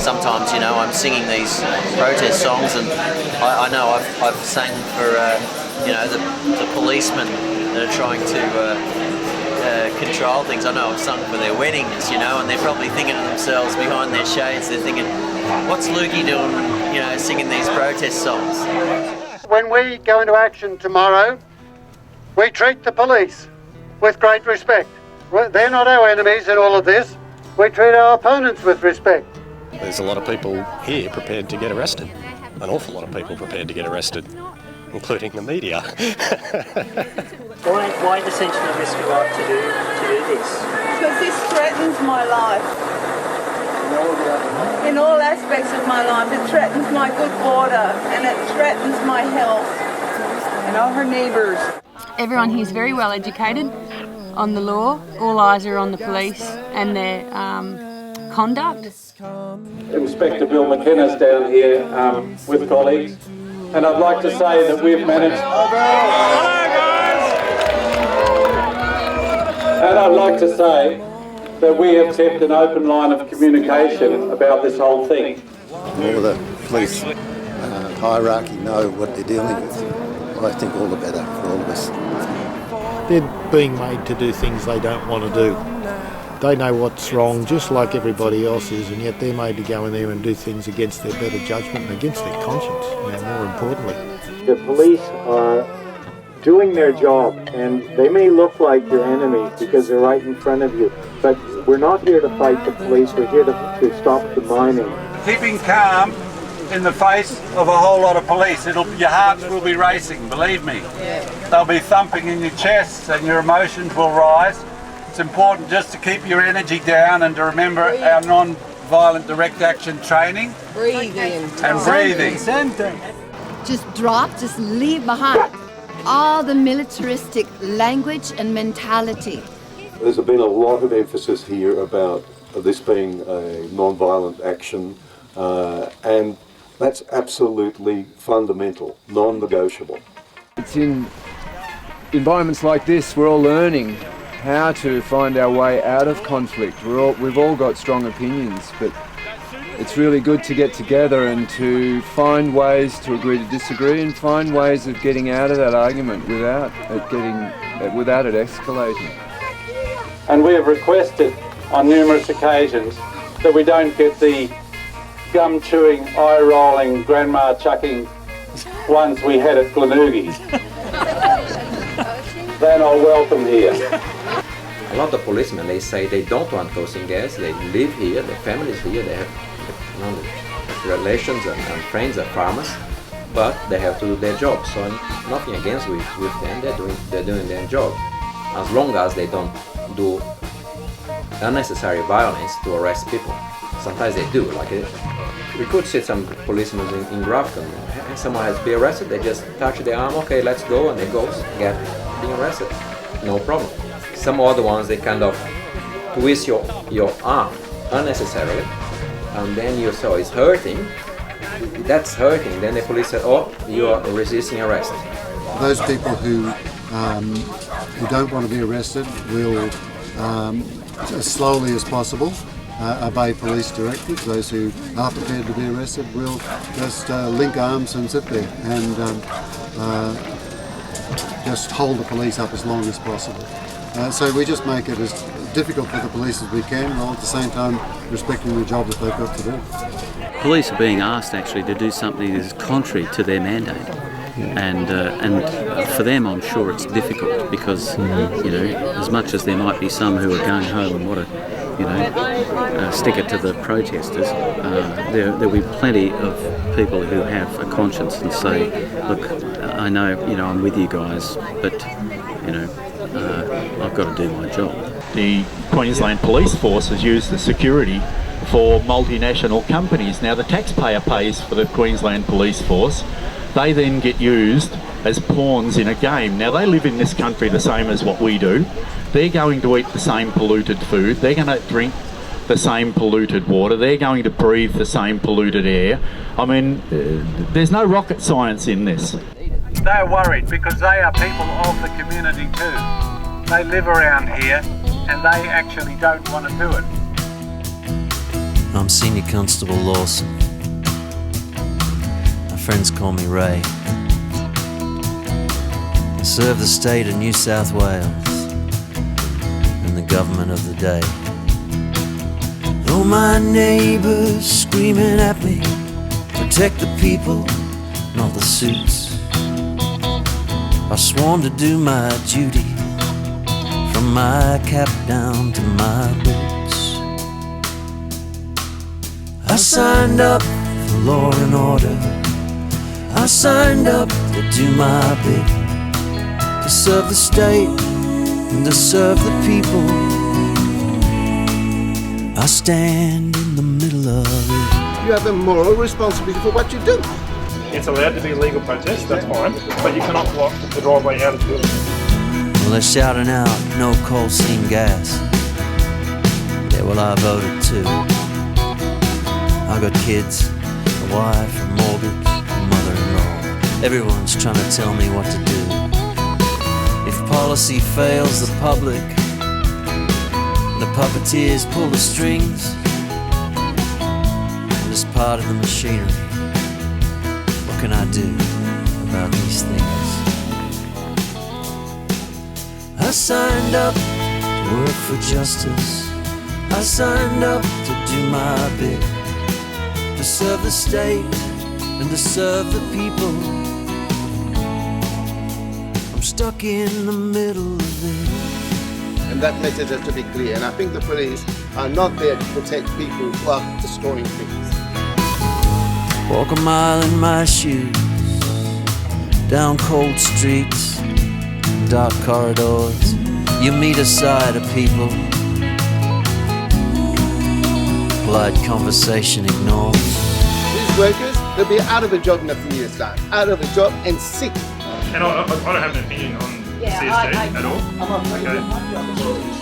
sometimes, I'm singing these protest songs, and I know I've sang for, the policemen that are trying to control things. I know I've sung for their weddings, and they're probably thinking to themselves behind their shades, they're thinking, what's Lukey doing, singing these protest songs? When we go into action tomorrow, we treat the police with great respect. They're not our enemies in all of this. We treat our opponents with respect. There's a lot of people here prepared to get arrested. An awful lot of people prepared to get arrested, including the media. Why essentially risk your life to do this? Because this threatens my life. In all aspects of my life. It threatens my good water and it threatens my health and all her neighbours. Everyone here is very well educated on the law. All eyes are on the police and their conduct. Inspector Bill McKenna's down here with colleagues, and I'd like to say that we've managed. And I'd like to say that we have kept an open line of communication about this whole thing. All of the police hierarchy know what they're dealing with. I think all the better for all of us. They're being made to do things they don't want to do. They know what's wrong, just like everybody else is, and yet they're made to go in there and do things against their better judgment and against their conscience, more importantly. The police are doing their job, and they may look like your enemies because they're right in front of you, but we're not here to fight the police, we're here to stop the mining. Keeping calm in the face of a whole lot of police, your hearts will be racing, believe me. They'll be thumping in your chests and your emotions will rise. It's important just to keep your energy down and to remember our non-violent direct action training. Breathing. And breathing. Just drop, just leave behind all the militaristic language and mentality. There's been a lot of emphasis here about this being a non-violent action, and that's absolutely fundamental, non-negotiable. It's in environments like this we're all learning how to find our way out of conflict. We've all got strong opinions, but it's really good to get together and to find ways to agree to disagree and find ways of getting out of that argument without it escalating. And we have requested on numerous occasions that we don't get the gum-chewing, eye-rolling, grandma-chucking ones we had at Glenuggie's. They're not welcome here. A lot of policemen, they say they don't want coal seam gas, they live here, their families here, they have relations and friends are farmers, but they have to do their job. So nothing against with them, they're doing their job. As long as they don't do unnecessary violence to arrest people. Sometimes they do, we could see some policemen in Grafton, someone has to be arrested, they just touch their arm, okay, let's go, and they go, get being arrested, no problem. Some other ones, they kind of twist your arm unnecessarily, and then you saw it's hurting, that's hurting, then the police said, oh, you are resisting arrest. Those people who don't want to be arrested will, as slowly as possible, obey police directives. Those who are prepared to be arrested will just link arms and sit there and just hold the police up as long as possible. So we just make it as difficult for the police as we can, while at the same time respecting the job that they've got to do. Police are being asked actually to do something that is contrary to their mandate. And for them, I'm sure it's difficult because, as much as there might be some who are going home and want to, stick it to the protesters, there'll be plenty of people who have a conscience and say, look, I know, I'm with you guys, but, I've got to do my job. The Queensland Police Force has used the security for multinational companies. Now, the taxpayer pays for the Queensland Police Force. They then get used as pawns in a game. Now, they live in this country the same as what we do. They're going to eat the same polluted food. They're going to drink the same polluted water. They're going to breathe the same polluted air. I mean, there's no rocket science in this. They're worried because they are people of the community too. They live around here and they actually don't want to do it. I'm Senior Constable Lawson. My friends call me Ray. I serve the state of New South Wales and the government of the day. Though my neighbours screaming at me, protect the people, not the suits. I've sworn to do my duty, from my cap down to my boots. I signed up for law and order. I signed up to do my bit, to serve the state and to serve the people. I stand in the middle of it. You have a moral responsibility for what you do. It's allowed to be a legal protest, that's fine, but you cannot block the driveway out of the building. Well, they're shouting out no coal seam gas. Yeah, well, I voted too. I got kids, a wife, a mortgage, a mother-in-law. Everyone's trying to tell me what to do. If policy fails the public, the puppeteers pull the strings. I'm just part of the machinery. What can I do about these things? I signed up to work for justice. I signed up to do my bit, to serve the state and to serve the people. I'm stuck in the middle of it. And that message has to be clear. And I think the police are not there to protect people who are destroying things. Walk a mile in my shoes, down cold streets, dark corridors. You meet a side of people polite conversation ignored. These workers, they'll be out of a job in a few years' time. Out of a job and sick. And I don't have an opinion on CSD at all. Okay.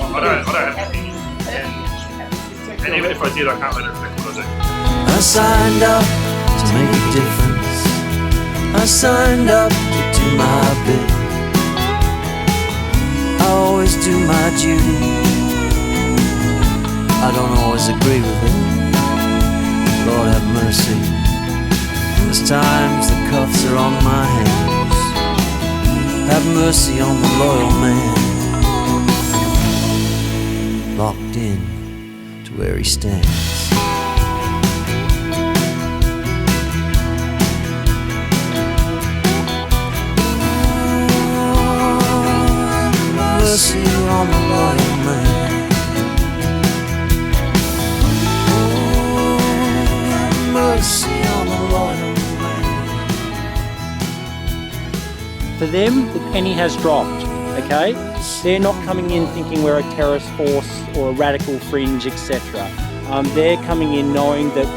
I don't have an opinion. And even if I did, I can't let it affect what I do. I signed up to make a difference. I signed up to do my bit. I always do my duty. I don't always agree with it. Lord have mercy. There's times the cuffs are on my hands. Have mercy on the loyal man, locked in to where he stands. Mercy on the loyal man. Oh, mercy on the loyal man. For them, the penny has dropped, okay? They're not coming in thinking we're a terrorist force or a radical fringe, etc. They're coming in knowing that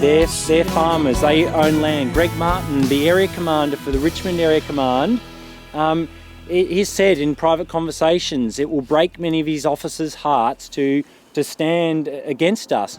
they're farmers, they own land. Greg Martin, the area commander for the Richmond Area Command, he said in private conversations it will break many of his officers' hearts to stand against us.